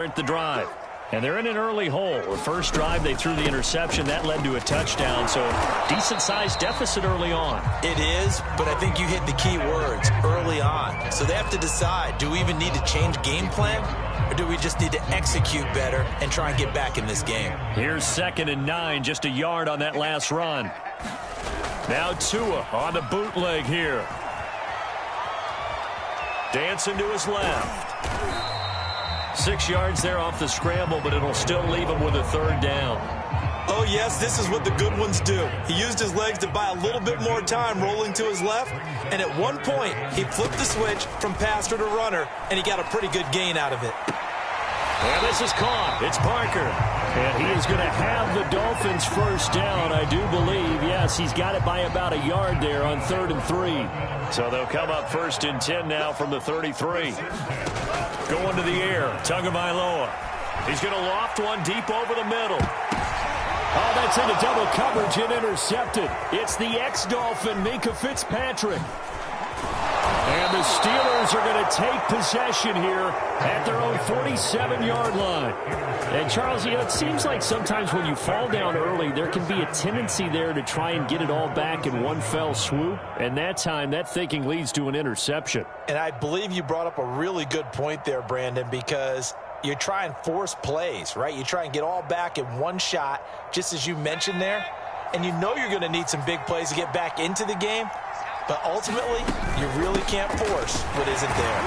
The drive. And they're in an early hole. The first drive, they threw the interception. That led to a touchdown, so decent-sized deficit early on. It is, but I think you hit the key words, early on. So they have to decide, do we even need to change game plan, or do we just need to execute better and try and get back in this game? Here's 2nd and 9, just a yard on that last run. Now Tua on the bootleg here. Dancing to his left. 6 yards there off the scramble, but it'll still leave him with a 3rd down. Oh, yes, this is what the good ones do. He used his legs to buy a little bit more time rolling to his left, and at one point, he flipped the switch from passer to runner, and he got a pretty good gain out of it. And this is caught. It's Parker. And he is going to have the Dolphins' 1st down, I do believe. Yes, he's got it by about a yard there on 3rd and 3. So they'll come up 1st and 10 now from the 33. Going to the air, Tagovailoa. He's going to loft one deep over the middle. Oh, that's into double coverage and intercepted. It's the ex-Dolphin, Minkah Fitzpatrick. And the Steelers are going to take possession here at their own 47-yard line. And, Charles, you know, it seems like sometimes when you fall down early, there can be a tendency there to try and get it all back in one fell swoop. And that time, that thinking leads to an interception. And I believe you brought up a really good point there, Brandon, because you try and force plays, right? You try and get all back in one shot, just as you mentioned there. And you know you're going to need some big plays to get back into the game. But ultimately, you really can't force what isn't there.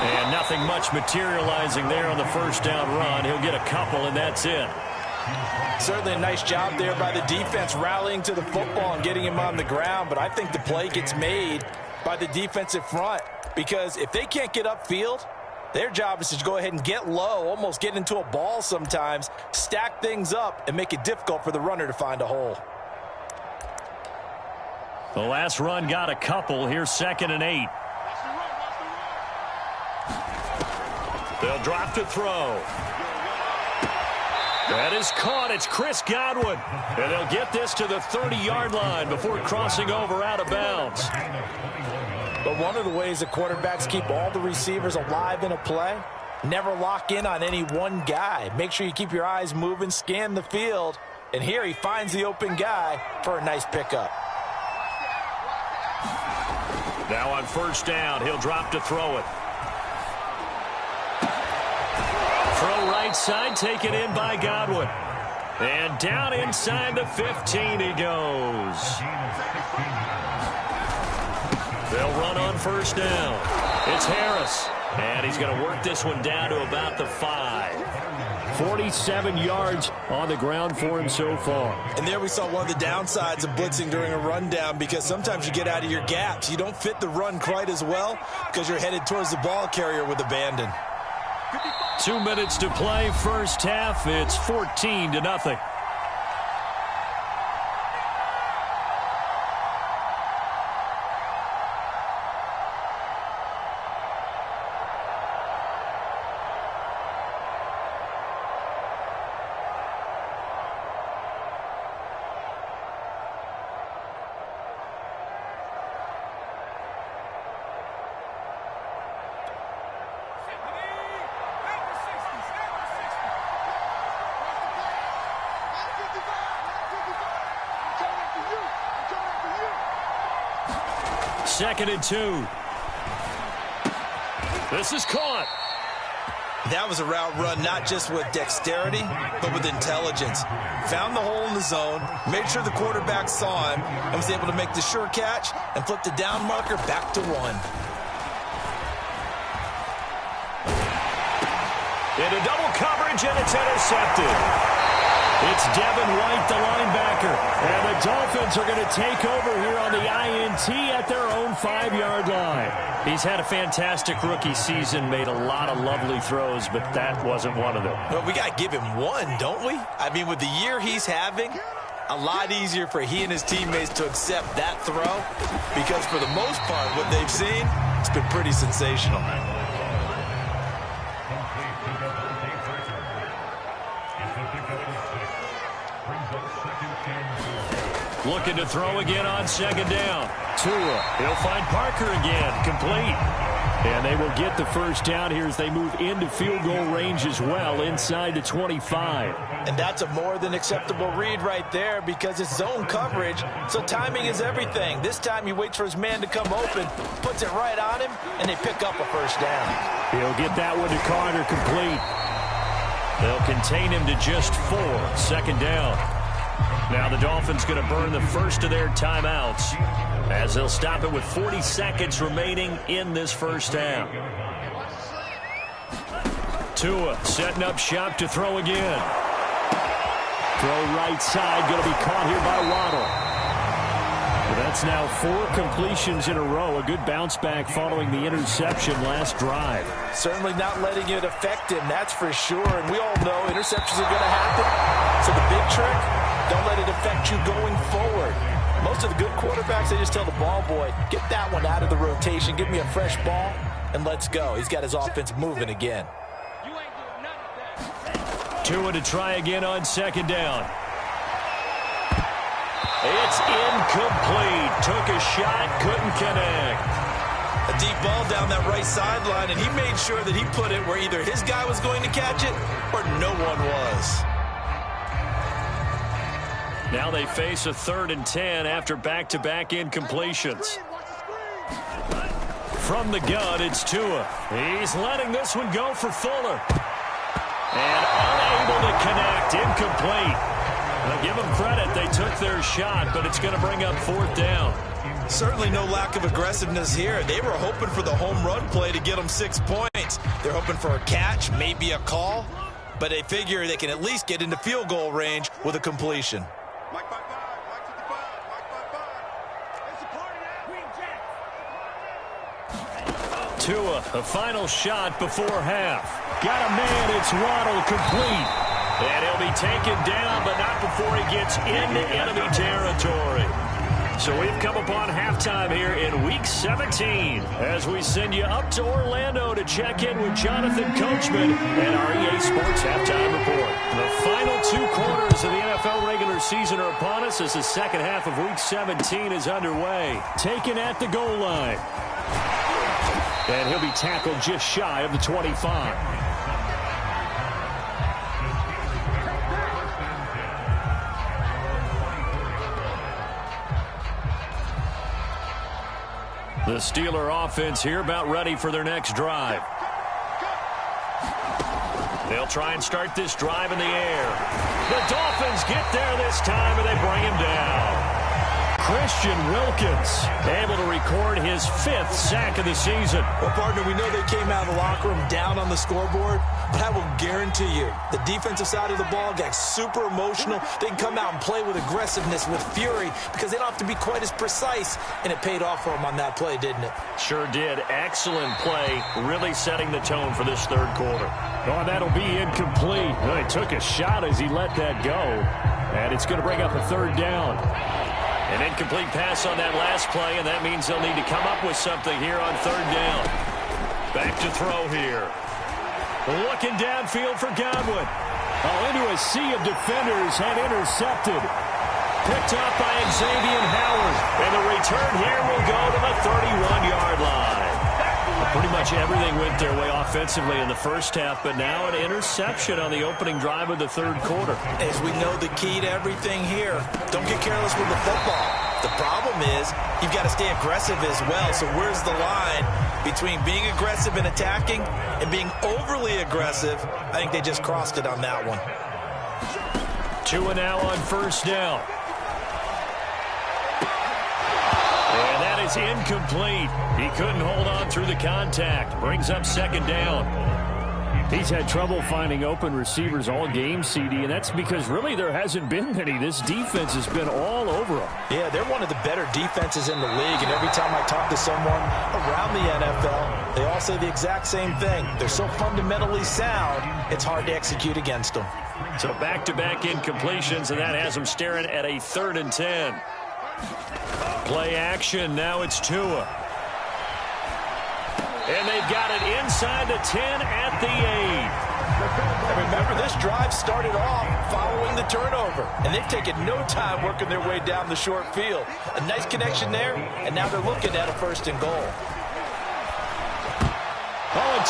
And nothing much materializing there on the 1st down run. He'll get a couple, and that's it. Certainly a nice job there by the defense rallying to the football and getting him on the ground. But I think the play gets made by the defensive front. Because if they can't get upfield, their job is to go ahead and get low, almost get into a ball sometimes, stack things up, and make it difficult for the runner to find a hole. The last run got a couple. Here's 2nd and 8. They'll drop to throw. That is caught. It's Chris Godwin. And they'll get this to the 30-yard line before crossing over out of bounds. But one of the ways that quarterbacks keep all the receivers alive in a play, never lock in on any one guy. Make sure you keep your eyes moving, scan the field. And here he finds the open guy for a nice pickup. Now on 1st down, he'll drop to throw it. Throw right side, taken in by Godwin. And down inside the 15 he goes. They'll run on 1st down. It's Harris. And he's going to work this one down to about the 5. 47 yards on the ground for him so far. And there we saw one of the downsides of blitzing during a rundown, because sometimes you get out of your gaps. You don't fit the run quite as well because you're headed towards the ball carrier with abandon. 2 minutes to play, 1st half. It's 14-0. Second and 2. This is caught. That was a route run not just with dexterity, but with intelligence. Found the hole in the zone, made sure the quarterback saw him, and was able to make the sure catch and flip the down marker back to 1. Into double coverage, and it's intercepted. It's Devin White, the linebacker. And the Dolphins are going to take over here on the INT at their own 5-yard line. He's had a fantastic rookie season, made a lot of lovely throws, but that wasn't one of them. Well, we got to give him one, don't we? I mean, with the year he's having, a lot easier for he and his teammates to accept that throw, because for the most part, what they've seen, it's been pretty sensational. Looking to throw again on 2nd down. Tua, he'll find Parker again, complete. And they will get the first down here as they move into field goal range as well, inside the 25. And that's a more than acceptable read right there because it's zone coverage, so timing is everything. This time he waits for his man to come open, puts it right on him, and they pick up a first down. He'll get that one to Carter complete. They'll contain him to just 4. Second down. Now the Dolphins going to burn the first of their timeouts as they'll stop it with 40 seconds remaining in this first half. Tua setting up shop to throw again. Throw right side, going to be caught here by Waddle. That's now 4 completions in a row. A good bounce back following the interception last drive. Certainly not letting it affect him, that's for sure. And we all know interceptions are going to happen. So the big trick, don't let it affect you going forward. Most of the good quarterbacks, they just tell the ball boy, get that one out of the rotation, give me a fresh ball, and let's go. He's got his offense moving again. Tua to try again on second down. It's incomplete. Took a shot, couldn't connect. A deep ball down that right sideline, and he made sure that he put it where either his guy was going to catch it or no one was. Now they face a 3rd and 10 after back-to-back incompletions. From the gun, it's Tua. He's letting this one go for Fuller. And unable to connect, incomplete. Now give them credit, they took their shot, but it's going to bring up 4th down. Certainly no lack of aggressiveness here. They were hoping for the home run play to get them 6 points. They're hoping for a catch, maybe a call, but they figure they can at least get into field goal range with a completion. Tua, a final shot before half. Got a man, it's Waddle, complete. And he'll be taken down, but not before he gets into enemy territory. So we've come upon halftime here in Week 17 as we send you up to Orlando to check in with Jonathan Coachman and our EA Sports Halftime Report. The final 2 quarters of the NFL regular season are upon us as the second half of Week 17 is underway. Taken at the goal line. And he'll be tackled just shy of the 25. The Steeler offense here about ready for their next drive. They'll try and start this drive in the air. The Dolphins get there this time, and they bring him down. Christian Wilkins able to record his 5th sack of the season. Well, partner, we know they came out of the locker room down on the scoreboard, but I will guarantee you the defensive side of the ball got super emotional. They can come out and play with aggressiveness, with fury, because they don't have to be quite as precise, and it paid off for them on that play, didn't it? Sure did. Excellent play, really setting the tone for this 3rd quarter. Oh, that'll be incomplete. Well, he took a shot as he let that go, and it's going to bring up a 3rd down. An incomplete pass on that last play, and that means they'll need to come up with something here on 3rd down. Back to throw here. Looking downfield for Godwin. Into a sea of defenders and intercepted. Picked up by Xavier Howard. And the return here will go to the 31-yard line. Pretty much everything went their way offensively in the first half, but now an interception on the opening drive of the 3rd quarter. As we know, the key to everything here, don't get careless with the football. The problem is you've got to stay aggressive as well. So where's the line between being aggressive and attacking and being overly aggressive? I think they just crossed it on that one. Tua now on 1st down. And that is incomplete. He couldn't hold on through the contact. Brings up 2nd down. He's had trouble finding open receivers all game, CD, and that's because really there hasn't been many. This defense has been all over them. Yeah, they're one of the better defenses in the league, and every time I talk to someone around the NFL, they all say the exact same thing. They're so fundamentally sound, it's hard to execute against them. So back-to-back incompletions, and that has them staring at a 3rd and 10. Play action, now it's Tua. And they've got it inside the 10 at the 8. And remember, this drive started off following the turnover, and they've taken no time working their way down the short field. A nice connection there, and now they're looking at a 1st and goal.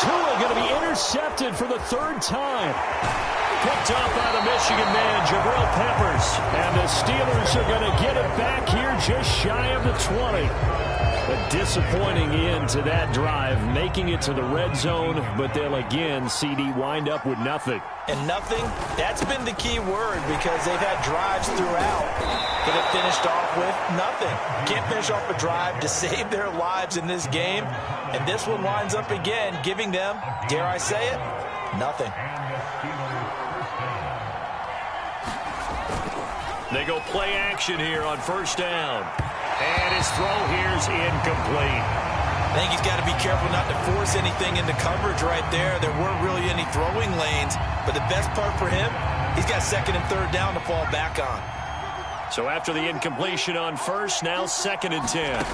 Tua going to be intercepted for the third time. Picked off by the Michigan man, Jabril Peppers. And the Steelers are going to get it back here just shy of the 20. A disappointing end to that drive, making it to the red zone, but they'll again, CD, wind up with nothing. And nothing, that's been the key word because they've had drives throughout that have finished off with nothing. Can't finish off a drive to save their lives in this game. And this one winds up again, giving them, dare I say it, nothing. They go play action here on first down. And his throw here's incomplete. I think he's got to be careful not to force anything into coverage right there. There weren't really any throwing lanes. But the best part for him, he's got second and third down to fall back on. So after the incompletion on first, now 2nd and 10.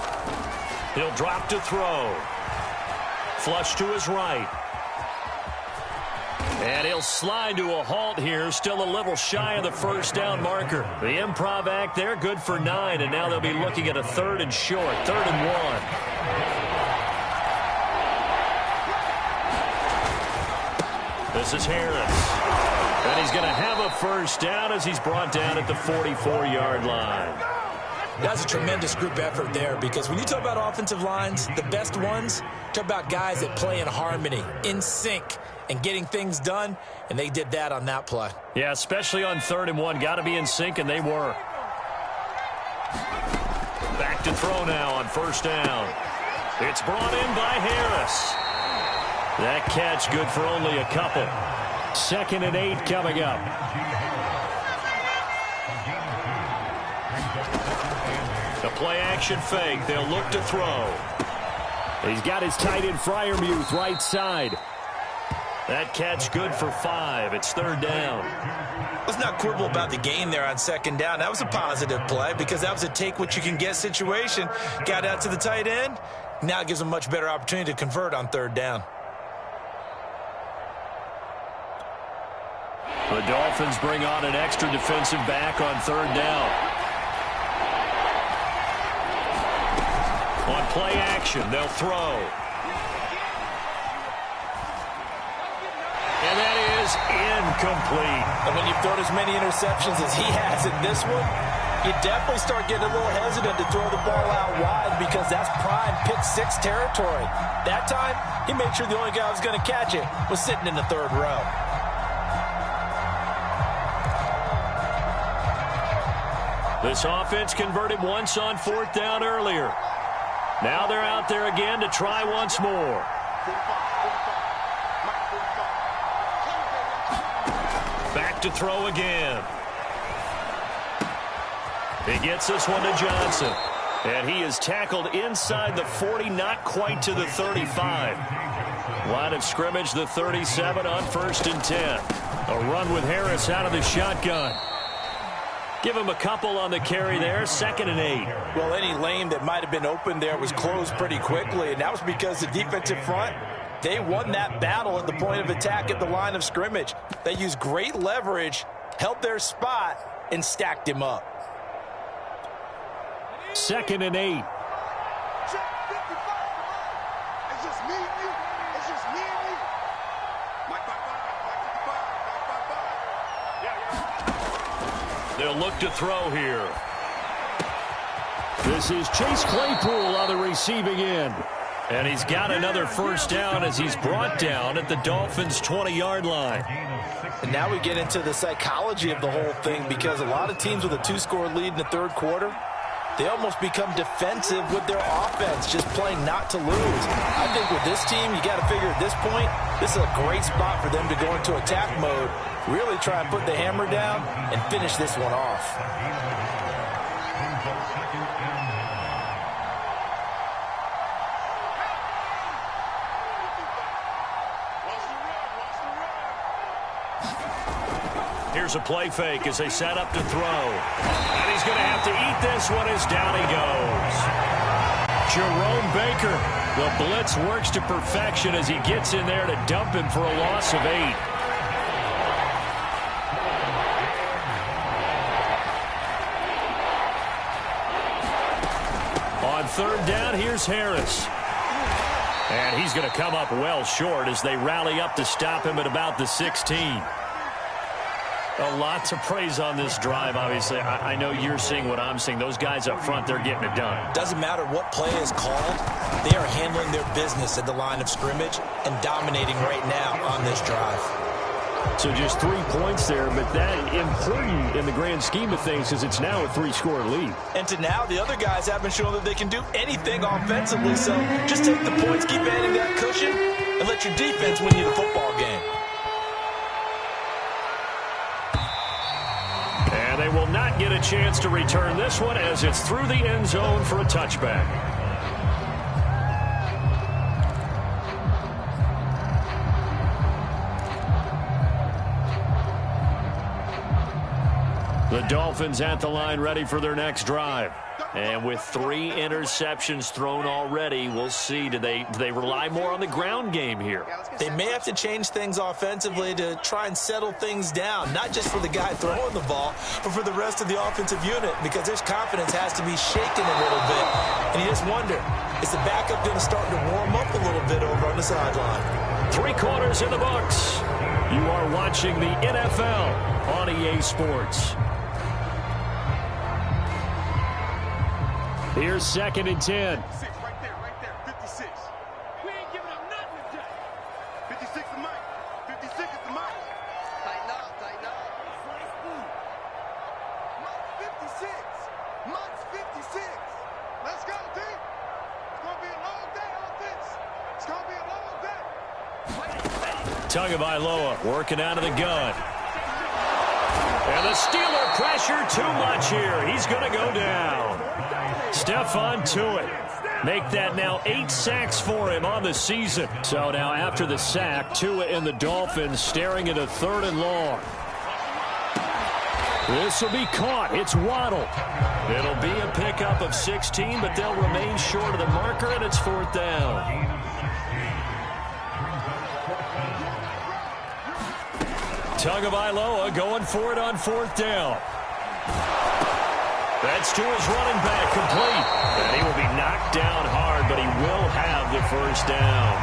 He'll drop to throw. Flush to his right. And he'll slide to a halt here, still a little shy of the first down marker. The improv act there, good for 9, and now they'll be looking at a 3rd and short, 3rd and 1. This is Harris. And he's going to have a first down as he's brought down at the 44-yard line. That's a tremendous group effort there because when you talk about offensive lines, the best ones, talk about guys that play in harmony, in sync, and getting things done, and they did that on that play. Yeah, especially on 3rd and 1. Got to be in sync, and they were. Back to throw now on first down. It's brought in by Harris. That catch good for only a couple. 2nd and 8 coming up. The play-action fake. They'll look to throw. He's got his tight end Freiermuth right side. That catch good for 5. It's 3rd down. Let's not quibble about the gain there on 2nd down. That was a positive play because that was a take-what-you-can-get situation. Got out to the tight end. Now it gives them a much better opportunity to convert on 3rd down. The Dolphins bring on an extra defensive back on 3rd down. On play action, they'll throw. And that is incomplete. And when you've thrown as many interceptions as he has in this one, you definitely start getting a little hesitant to throw the ball out wide because that's prime pick-6 territory. That time, he made sure the only guy who was going to catch it was sitting in the 3rd row. This offense converted once on 4th down earlier. Now they're out there again to try once more. Back to throw again. He gets this one to Johnson. And he is tackled inside the 40, not quite to the 35. Line of scrimmage, the 37 on 1st and 10. A run with Harris out of the shotgun. Give him a couple on the carry there, 2nd and 8. Well, any lane that might have been open there was closed pretty quickly, and that was because the defensive front, they won that battle at the point of attack at the line of scrimmage. They used great leverage, held their spot, and stacked him up. 2nd and 8. It's just me and you. It's just me and you. They'll look to throw here. This is Chase Claypool on the receiving end. And he's got another first down as he's brought down at the Dolphins' 20-yard line. And now we get into the psychology of the whole thing because a lot of teams with a 2-score lead in the 3rd quarter, they almost become defensive with their offense, just playing not to lose. I think with this team, you got to figure at this point, this is a great spot for them to go into attack mode, really try and put the hammer down and finish this one off. Here's a play fake as they set up to throw. And he's going to have to eat this one as down he goes. Jerome Baker, the blitz works to perfection as he gets in there to dump him for a loss of 8. On 3rd down, here's Harris. And he's going to come up well short as they rally up to stop him at about the 16. A lot to praise on this drive, obviously. I know you're seeing what I'm seeing. Those guys up front, they're getting it done. Doesn't matter what play is called. They are handling their business at the line of scrimmage and dominating right now on this drive. So just 3 points there, but that important in the grand scheme of things because it's now a 3-score lead. And to now, the other guys haven't shown that they can do anything offensively. So just take the points, keep adding that cushion, and let your defense win you the football game. And they will not get a chance to return this one as it's through the end zone for a touchback. The Dolphins at the line ready for their next drive. And with 3 interceptions thrown already, we'll see. Do they rely more on the ground game here? They may have to change things offensively to try and settle things down, not just for the guy throwing the ball, but for the rest of the offensive unit, because their confidence has to be shaken a little bit. And you just wonder, is the backup going to start to warm up a little bit over on the sideline? 3 quarters in the books. You are watching the NFL on EA Sports. Here's 2nd and 10. Right there, 56. We ain't giving up nothing today. 56 is Mike. 56 is the Mike. Tighten up. Mike's 56. Mike's 56. Let's go, team. It's going to be a long day, offense. It's going to be a long day. Tagovailoa working out of the gun. And the Steeler pressure too much here. He's going to go down. Stephon Tuitt. Make that now 8 sacks for him on the season. So now after the sack, Tuitt and the Dolphins staring at a 3rd and long. This will be caught. It's Waddle. It'll be a pickup of 16, but they'll remain short of the marker, and it's 4th down. Tagovailoa going for it on 4th down. That's to his running back, complete. And he will be knocked down hard, but he will have the 1st down.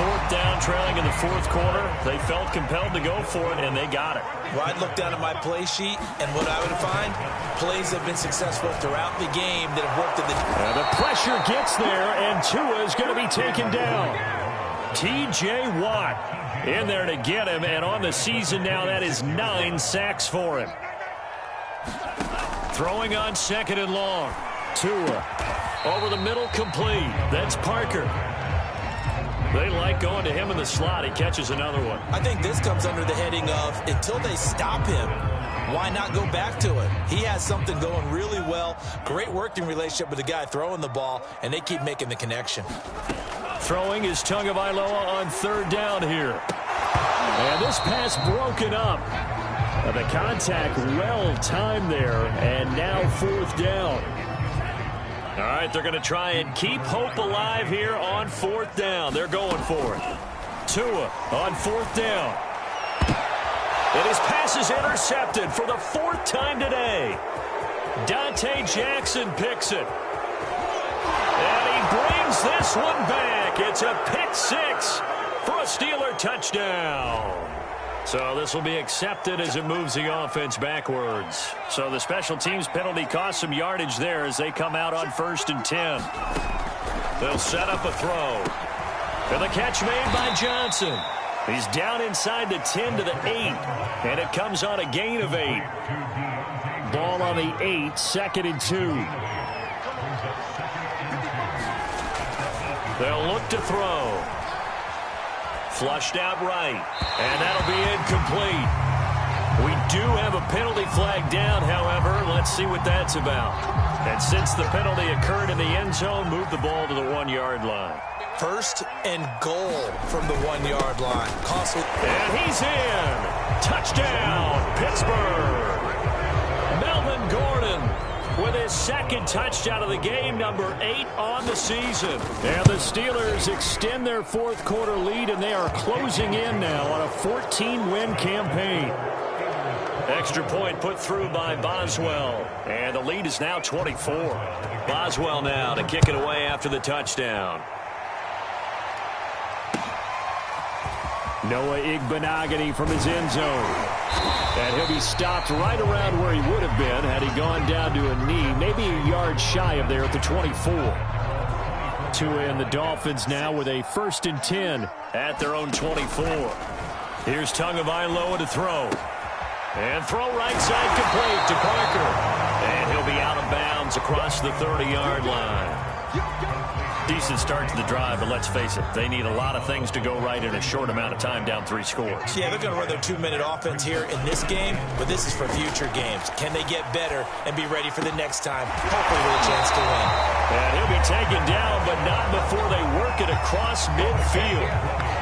4th down, trailing in the 4th quarter. They felt compelled to go for it, and they got it. Well, I'd look down at my play sheet, and what I would find, plays have been successful throughout the game that have worked at the... The pressure gets there, and Tua is going to be taken down. T.J. Watt in there to get him, and on the season now, that is 9 sacks for him. Throwing on 2nd and long. Tua over the middle, complete. That's Parker. They like going to him in the slot. He catches another one. I think this comes under the heading of, until they stop him, why not go back to it? He has something going really well. Great working relationship with the guy throwing the ball, and they keep making the connection. Throwing is Tagovailoa on 3rd down here. And this pass broken up. The contact well timed there, and now 4th down. All right, they're going to try and keep hope alive here on 4th down. They're going for it. Tua on 4th down. And his pass is intercepted for the 4th time today. Dante Jackson picks it. And he brings this one back. It's a pick 6 for a Steeler touchdown. So this will be accepted as it moves the offense backwards. So the special teams penalty cost some yardage there as they come out on 1st and 10. They'll set up a throw. And the catch made by Johnson. He's down inside the 10 to the 8. And it comes on a gain of 8. Ball on the 8, 2nd and 2. They'll look to throw. Flushed out right. And that'll be incomplete. We do have a penalty flag down, however. Let's see what that's about. And since the penalty occurred in the end zone, move the ball to the 1-yard line. 1st and goal from the 1-yard line. Costly. And he's in. Touchdown, Pittsburgh. Melvin Gordon with his 2nd touchdown of the game, number 8 on the season. And the Steelers extend their 4th quarter lead, and they are closing in now on a 14-win campaign. Extra point put through by Boswell, and the lead is now 24. Boswell now to kick it away after the touchdown. Noah Igbenogany from his end zone. And he'll be stopped right around where he would have been had he gone down to a knee, maybe a yard shy of there at the 24. Tua and the Dolphins now with a 1st and 10 at their own 24. Here's Tagovailoa to throw. And throw right side complete to Parker. And he'll be out of bounds across the 30-yard line. Decent start to the drive, but let's face it, they need a lot of things to go right in a short amount of time, down 3 scores. Yeah, they're going to run their 2-minute offense here in this game, but this is for future games. Can they get better and be ready for the next time, hopefully with a chance to win? And he'll be taken down, but not before they work it across midfield.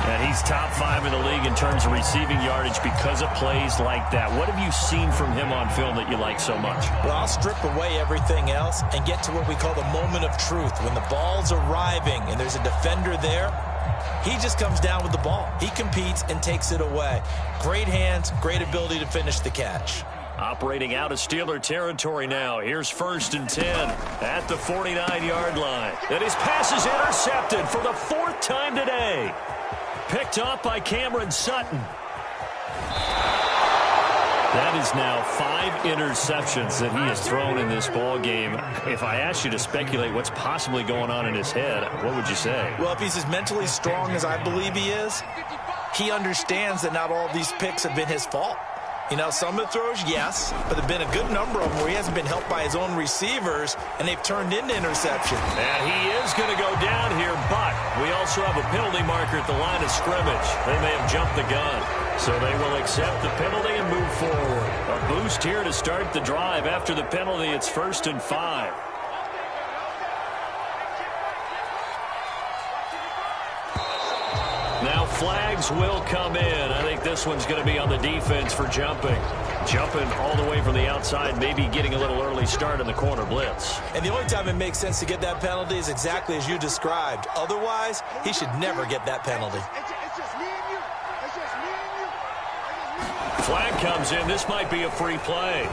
And he's top 5 in the league in terms of receiving yardage because of plays like that. What have you seen from him on film that you like so much? Well, I'll strip away everything else and get to what we call the moment of truth. When the ball's arriving and there's a defender there, he just comes down with the ball. He competes and takes it away. Great hands, great ability to finish the catch. Operating out of Steeler territory now. Here's 1st and 10 at the 49-yard line. And his pass is intercepted for the 4th time today. Picked off by Cameron Sutton. That is now 5 interceptions that he has thrown in this ball game. If I asked you to speculate what's possibly going on in his head, what would you say? Well, if he's as mentally strong as I believe he is, he understands that not all of these picks have been his fault. You know, some of the throws, yes, but there have been a good number of them where he hasn't been helped by his own receivers, and they've turned into interception. And he is going to go down here, but we also have a penalty marker at the line of scrimmage. They may have jumped the gun, so they will accept the penalty and move forward. A boost here to start the drive. After the penalty, it's 1st and 5. Now flags will come in. I think this one's going to be on the defense for jumping. Jumping all the way from the outside, maybe getting a little early start in the corner blitz. And the only time it makes sense to get that penalty is exactly as you described. Otherwise, he should never get that penalty. It's just me and you. It's just me and you. Flag comes in. This might be a free play.